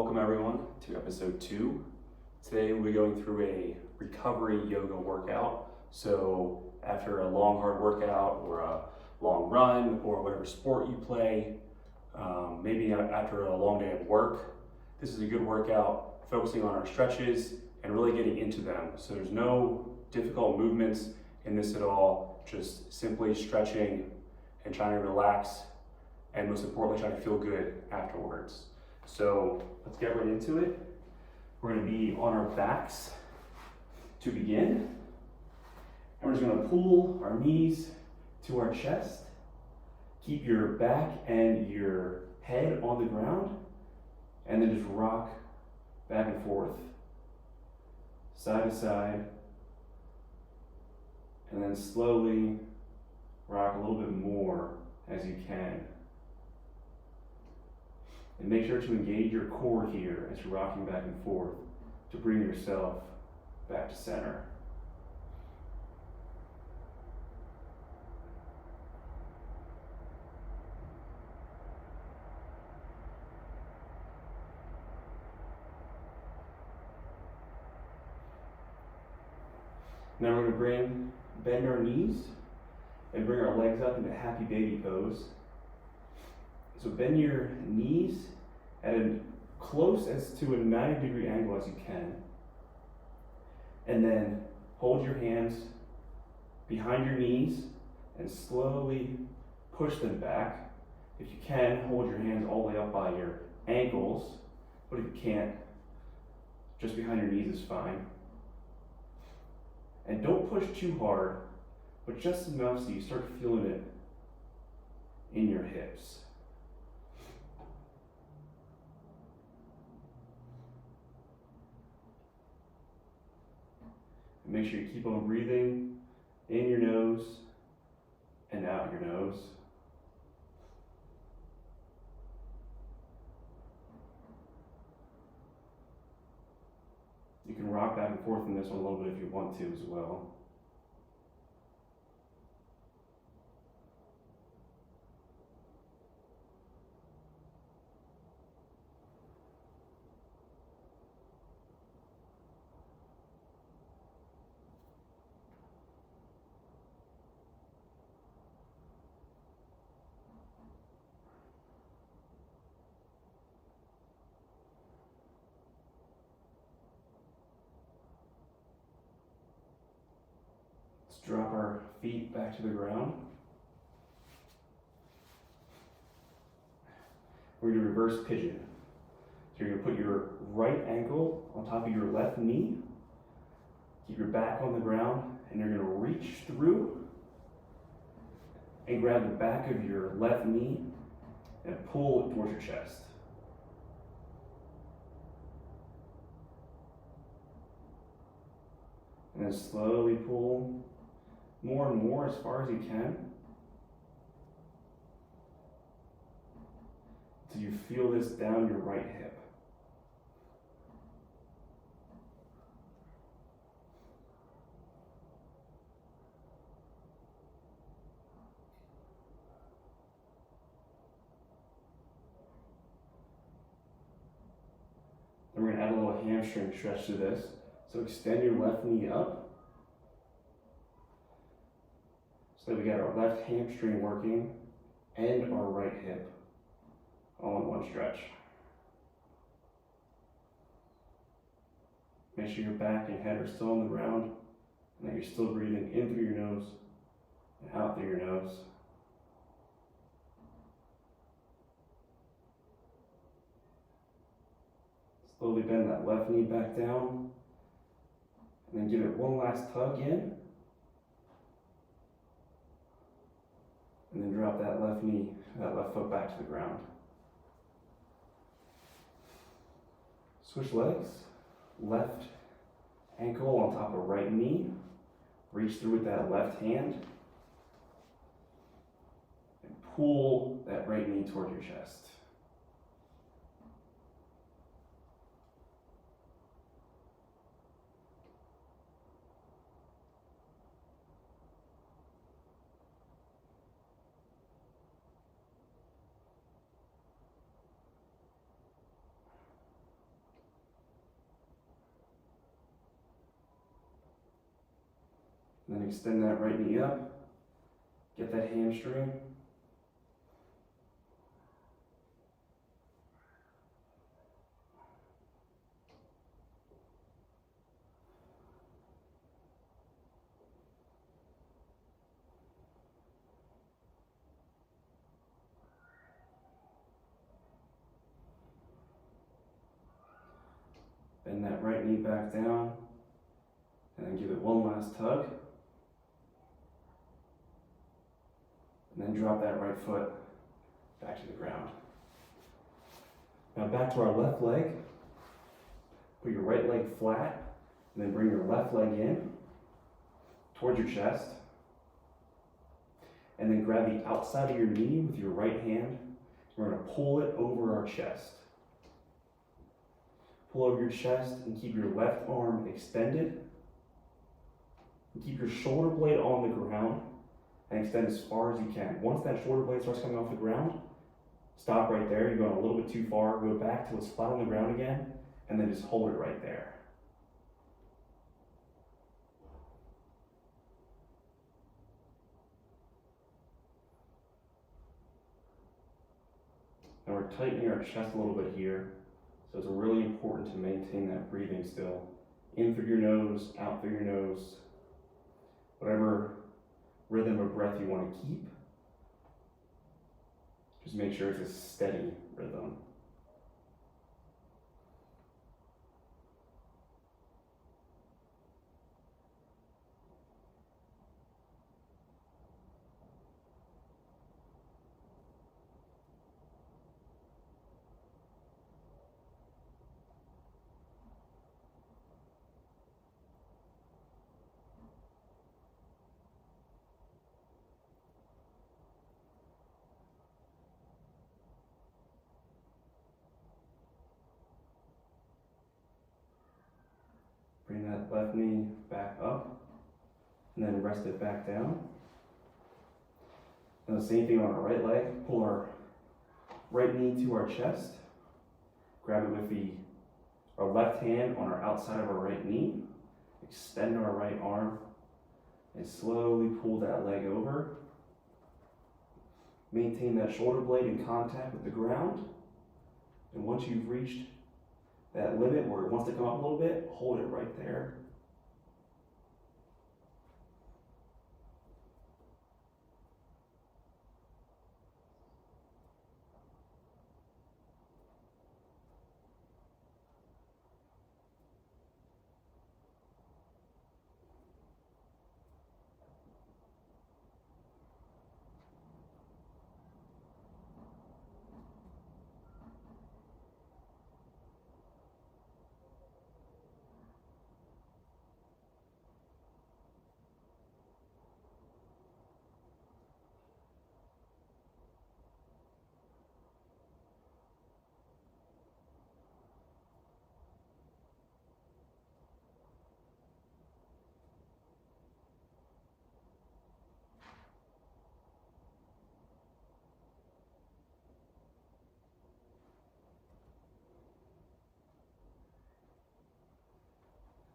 Welcome everyone to episode 2. Today we'll be going through a recovery yoga workout. So after a long hard workout or a long run or whatever sport you play, maybe after a long day of work, this is a good workout focusing on our stretches and really getting into them. So there's no difficult movements in this at all, just simply stretching and trying to relax and most importantly trying to feel good afterwards. So let's get right into it. We're going to be on our backs to begin. And we're just going to pull our knees to our chest. Keep your back and your head on the ground. And then just rock back and forth, side to side. And then slowly rock a little bit more as you can. And make sure to engage your core here as you're rocking back and forth to bring yourself back to center. Now we're going to bend our knees and bring our legs up into happy baby pose. So bend your knees at as close as to a 90-degree angle as you can. And then hold your hands behind your knees and slowly push them back. If you can, hold your hands all the way up by your ankles, but if you can't, just behind your knees is fine. And don't push too hard, but just enough so you start feeling it in your hips. Make sure you keep on breathing in your nose and out your nose. You can rock back and forth in this one a little bit if you want to as well. Drop our feet back to the ground. We're going to reverse pigeon. So you're going to put your right ankle on top of your left knee. Keep your back on the ground, and you're going to reach through and grab the back of your left knee and pull it towards your chest. And then slowly pull more and more as far as you can until you feel this down your right hip. Then we're going to add a little hamstring stretch to this. So extend your left knee up. So that we got our left hamstring working and our right hip all in one stretch. Make sure your back and head are still on the ground and that you're still breathing in through your nose and out through your nose. Slowly bend that left knee back down and then give it one last tug in. And then drop that left knee, that left foot back to the ground. Switch legs. Left ankle on top of right knee. Reach through with that left hand. And pull that right knee toward your chest. And then extend that right knee up. Get that hamstring. Bend that right knee back down, and then give it one last tug. And then drop that right foot back to the ground. Now back to our left leg. Put your right leg flat, and then bring your left leg in towards your chest. And then grab the outside of your knee with your right hand. We're going to pull it over our chest. Pull over your chest and keep your left arm extended. And keep your shoulder blade on the ground and extend as far as you can. Once that shoulder blade starts coming off the ground, stop right there. You're going a little bit too far. Go back till it's flat on the ground again, and then just hold it right there. And we're tightening our chest a little bit here. So it's really important to maintain that breathing still. In through your nose, out through your nose. Whatever rhythm of breath you want to keep. Just make sure it's a steady rhythm. Bring that left knee back up, and then rest it back down. And the same thing on our right leg. Pull our right knee to our chest. Grab it with our left hand on our outside of our right knee. Extend our right arm, and slowly pull that leg over. Maintain that shoulder blade in contact with the ground. And once you've reached that limit where it wants to come up a little bit, hold it right there.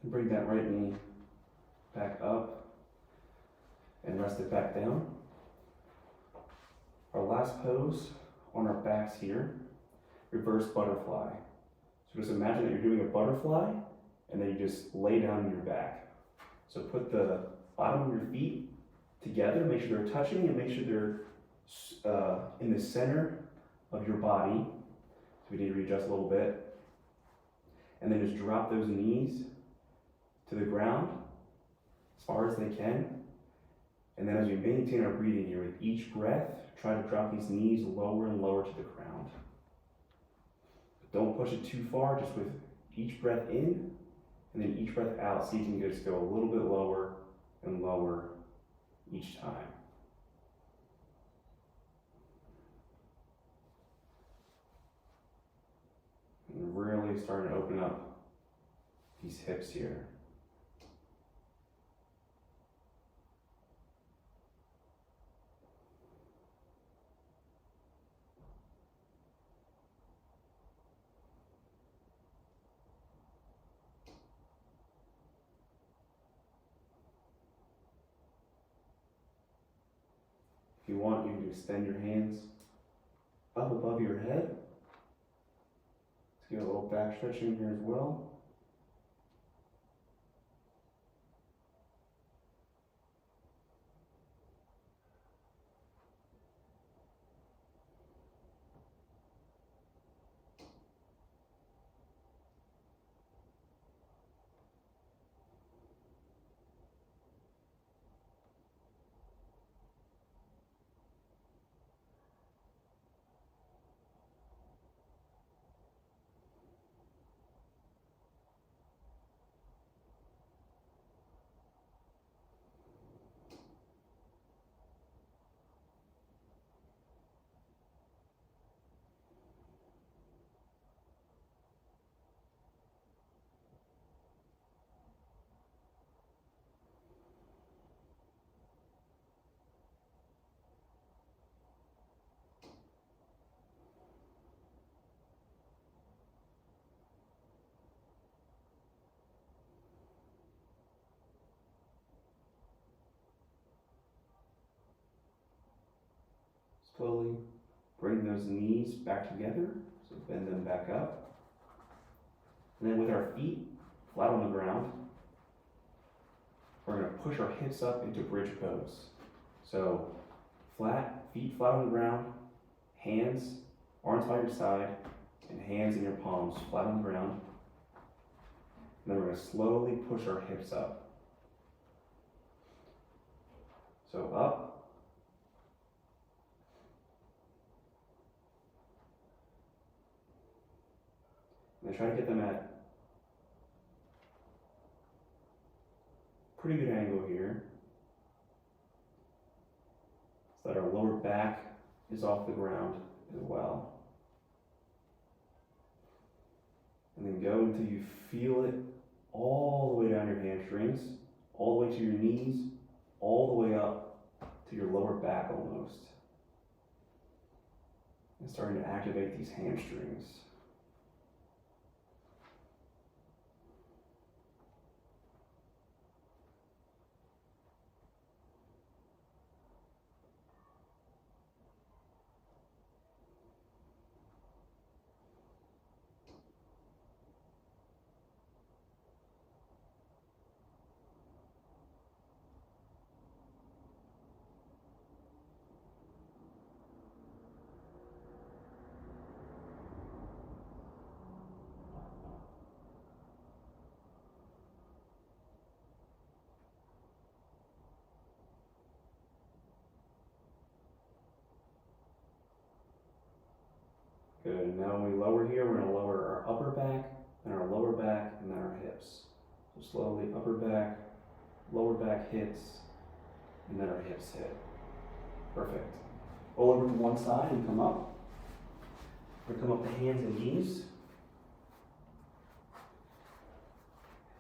And bring that right knee back up and rest it back down. Our last pose on our backs here, reverse butterfly. So just imagine that you're doing a butterfly and then you just lay down on your back. So put the bottom of your feet together, make sure they're touching and make sure they're in the center of your body. So we need to readjust a little bit. And then just drop those knees to the ground as far as they can. And then as we maintain our breathing here, with each breath, try to drop these knees lower and lower to the ground. But don't push it too far, just with each breath in, and then each breath out, so you can just go a little bit lower and lower each time. And really starting to open up these hips here. you want, you can extend your hands up above your head. Let's get a little back stretching here as well. Slowly bring those knees back together, so bend them back up. And then with our feet flat on the ground, we're going to push our hips up into bridge pose. So flat, feet flat on the ground, hands, arms by your side, and hands in your palms flat on the ground. And then we're going to slowly push our hips up. So up. And then try to get them at pretty good angle here, so that our lower back is off the ground as well. And then go until you feel it all the way down your hamstrings, all the way to your knees, all the way up to your lower back almost. And starting to activate these hamstrings. Good, and now when we lower here, we're gonna lower our upper back, then our lower back, and then our hips. So slowly, upper back, lower back hits, and then our hips hit. Perfect. Roll over to one side and come up. We're gonna come up to hands and knees.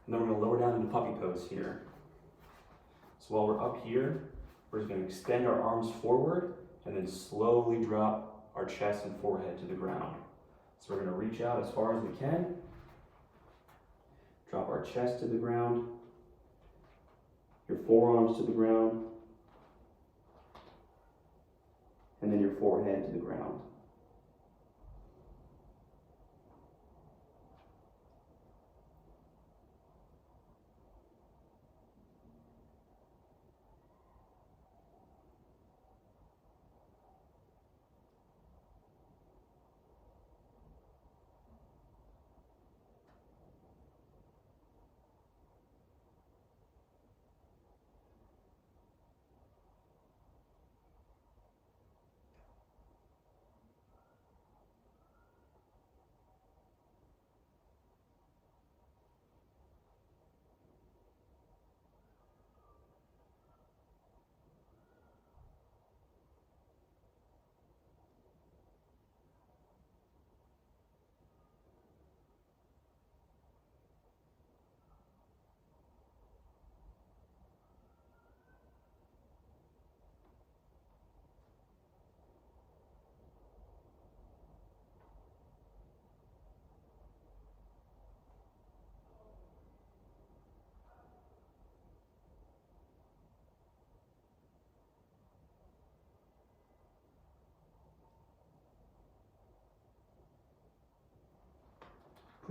And then we're gonna lower down into puppy pose here. So while we're up here, we're just gonna extend our arms forward and then slowly drop our chest and forehead to the ground. So we're going to reach out as far as we can, drop our chest to the ground, your forearms to the ground, and then your forehead to the ground.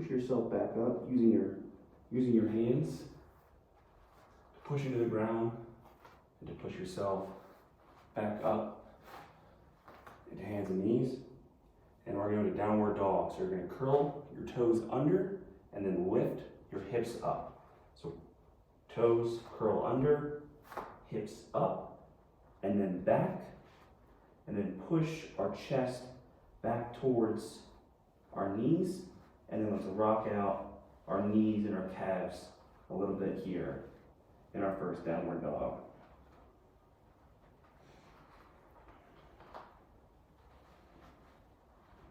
push yourself back up using your hands to push into the ground and to push yourself back up into hands and knees. And we're going to downward dog. So you're going to curl your toes under and then lift your hips up. So toes curl under, hips up, and then back, and then push our chest back towards our knees, and then let's rock out our knees and our calves a little bit here in our first downward dog.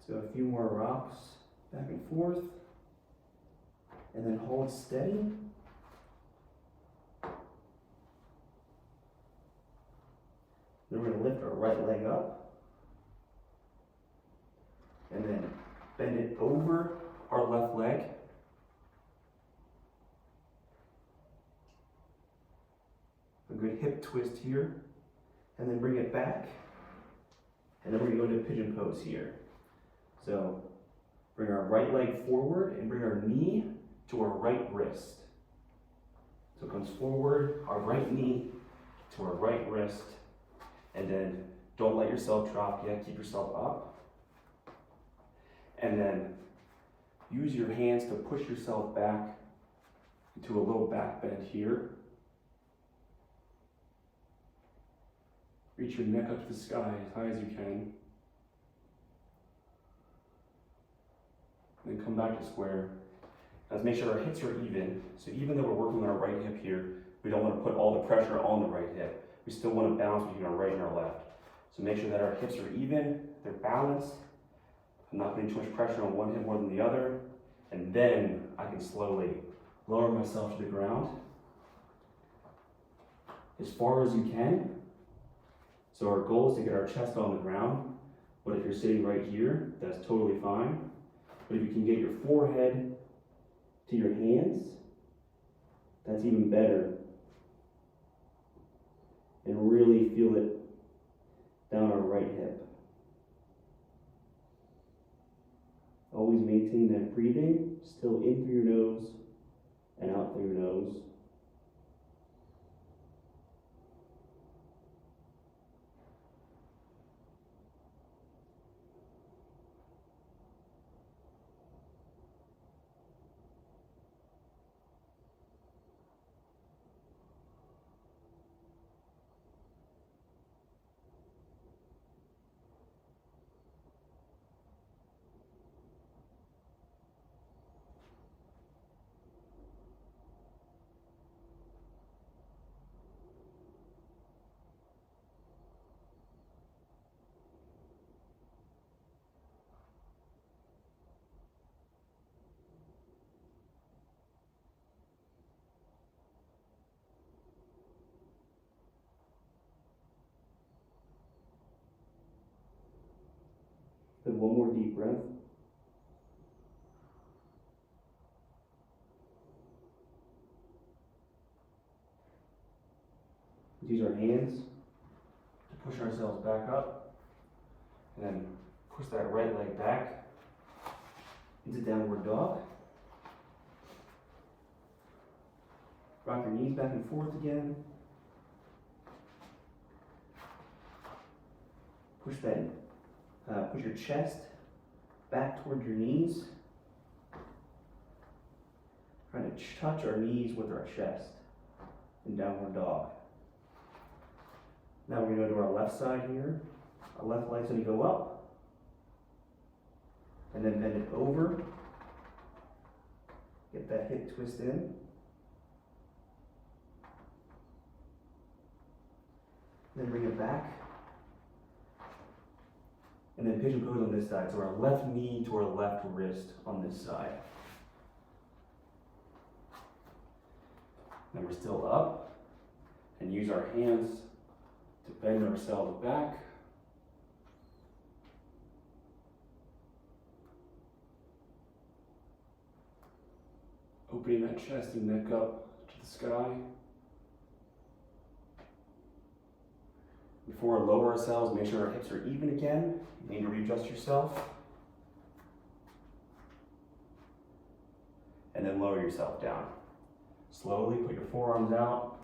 So a few more rocks back and forth, and then hold steady. Then we're going to lift our right leg up, and then bend it over our left leg. A good hip twist here, and then bring it back, and then we're going to go into pigeon pose here. So bring our right leg forward and bring our knee to our right wrist. So it comes forward, our right knee to our right wrist, and then don't let yourself drop yet, keep yourself up. And then use your hands to push yourself back into a little back bend here. Reach your neck up to the sky as high as you can. Then come back to square. Let's make sure our hips are even. So even though we're working on our right hip here, we don't want to put all the pressure on the right hip. We still want to balance between our right and our left. So make sure that our hips are even, they're balanced. I'm not putting too much pressure on one hip more than the other. And then I can slowly lower myself to the ground as far as you can. So our goal is to get our chest on the ground. But if you're sitting right here, that's totally fine. But if you can get your forehead to your hands, that's even better. And really feel it down our right hip. Always maintain that breathing, still in through your nose and out through your nose. Then one more deep breath. Use our hands to push ourselves back up, and then push that right leg back into downward dog. Rock your knees back and forth again. Push your chest back towards your knees. Trying to touch our knees with our chest in downward dog. Now we're going to go to our left side here. Our left leg's going to go up, and then bend it over. Get that hip twist in. Then bring it back. And then pigeon pose on this side. So our left knee to our left wrist on this side. Then we're still up, and use our hands to bend ourselves back. Opening that chest and neck up to the sky. Before we lower ourselves, make sure our hips are even again. You need to readjust yourself. then lower yourself down. Slowly put your forearms out.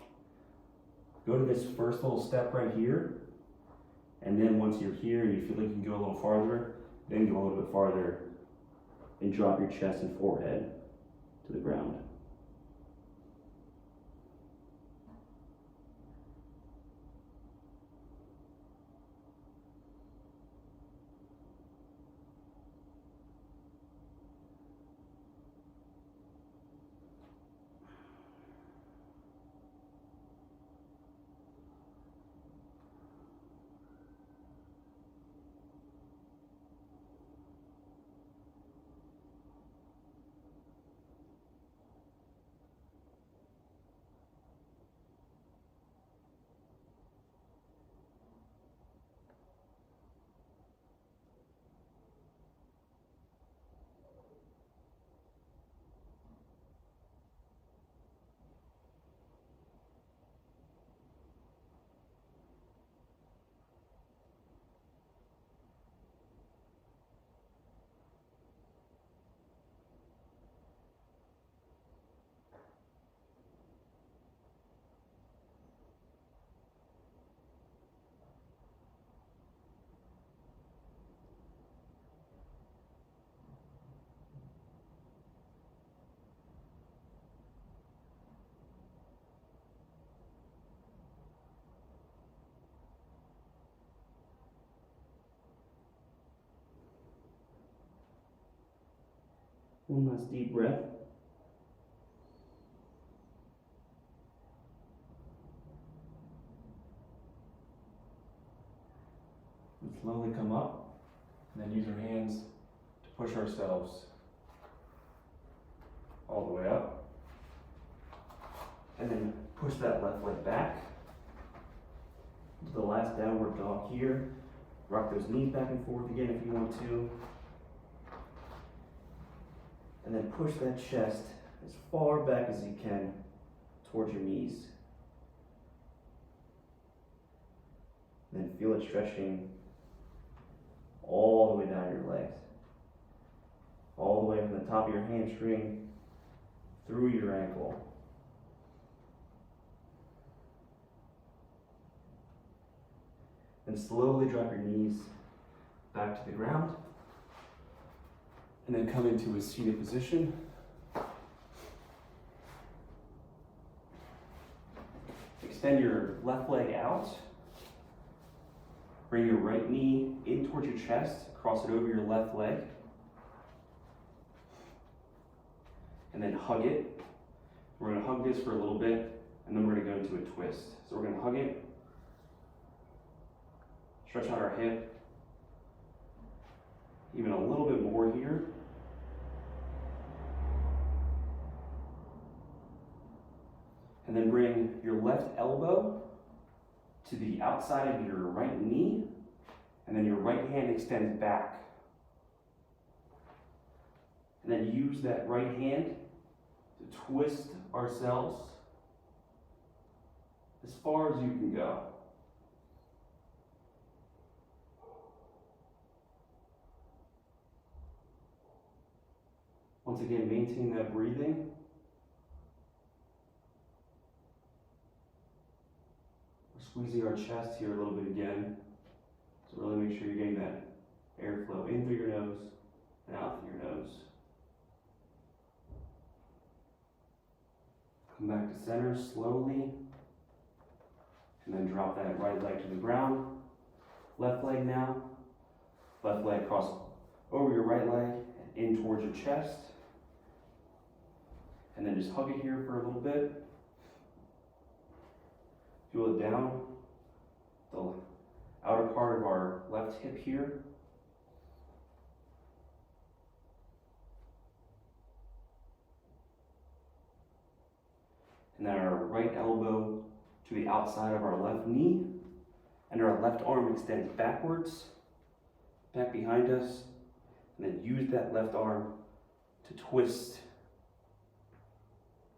Go to this first little step right here. And then once you're here and you feel like you can go a little farther, then go a little bit farther and drop your chest and forehead to the ground. One last deep breath. And slowly come up, and then use our hands to push ourselves all the way up. And then push that left leg back to the last downward dog here. Rock those knees back and forth again if you want to. And then push that chest as far back as you can towards your knees. And then feel it stretching all the way down your legs. All the way from the top of your hamstring through your ankle. And slowly drop your knees back to the ground. And then come into a seated position. Extend your left leg out. Bring your right knee in towards your chest. Cross it over your left leg. And then hug it. We're going to hug this for a little bit, and then we're going to go into a twist. So we're going to hug it. Stretch out our hip. Even a little bit more here. And then bring your left elbow to the outside of your right knee, and then your right hand extends back. And then use that right hand to twist ourselves as far as you can go. Once again, maintain that breathing. We're squeezing our chest here a little bit again. So really make sure you're getting that airflow in through your nose and out through your nose. Come back to center slowly. And then drop that right leg to the ground. Left leg now. Left leg cross over your right leg and in towards your chest. And then just hug it here for a little bit. Feel it down the outer part of our left hip here. And then our right elbow to the outside of our left knee. And our left arm extends backwards, back behind us. And then use that left arm to twist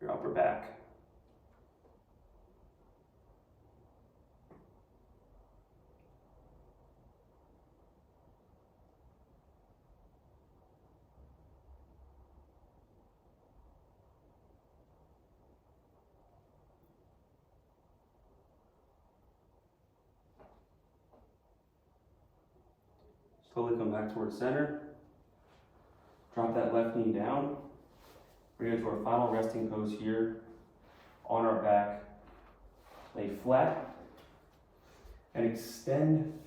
your upper back. Slowly come back towards center. Drop that left knee down. Bring it to our final resting pose here. On our back, lay flat and extend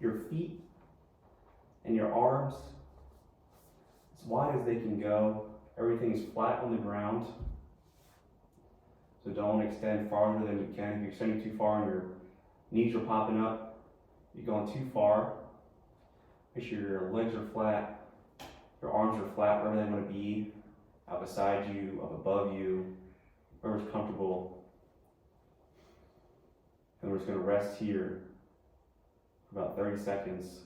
your feet and your arms as wide as they can go. Everything is flat on the ground. So don't extend farther than you can. If you're extending too far and your knees are popping up, you're going too far. Make sure your legs are flat, your arms are flat, wherever they want to be, out beside you, up above you, wherever's comfortable. And we're just going to rest here for about 30 seconds.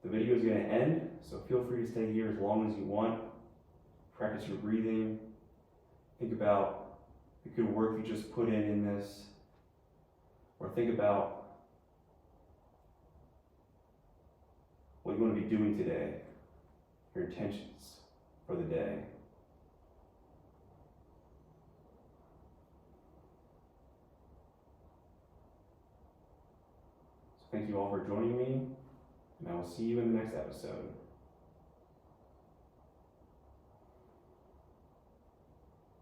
The video is going to end, so feel free to stay here as long as you want. Practice your breathing. Think about the good work you just put in this, or think about what you want to be doing today, your intentions for the day. So thank you all for joining me, and I will see you in the next episode.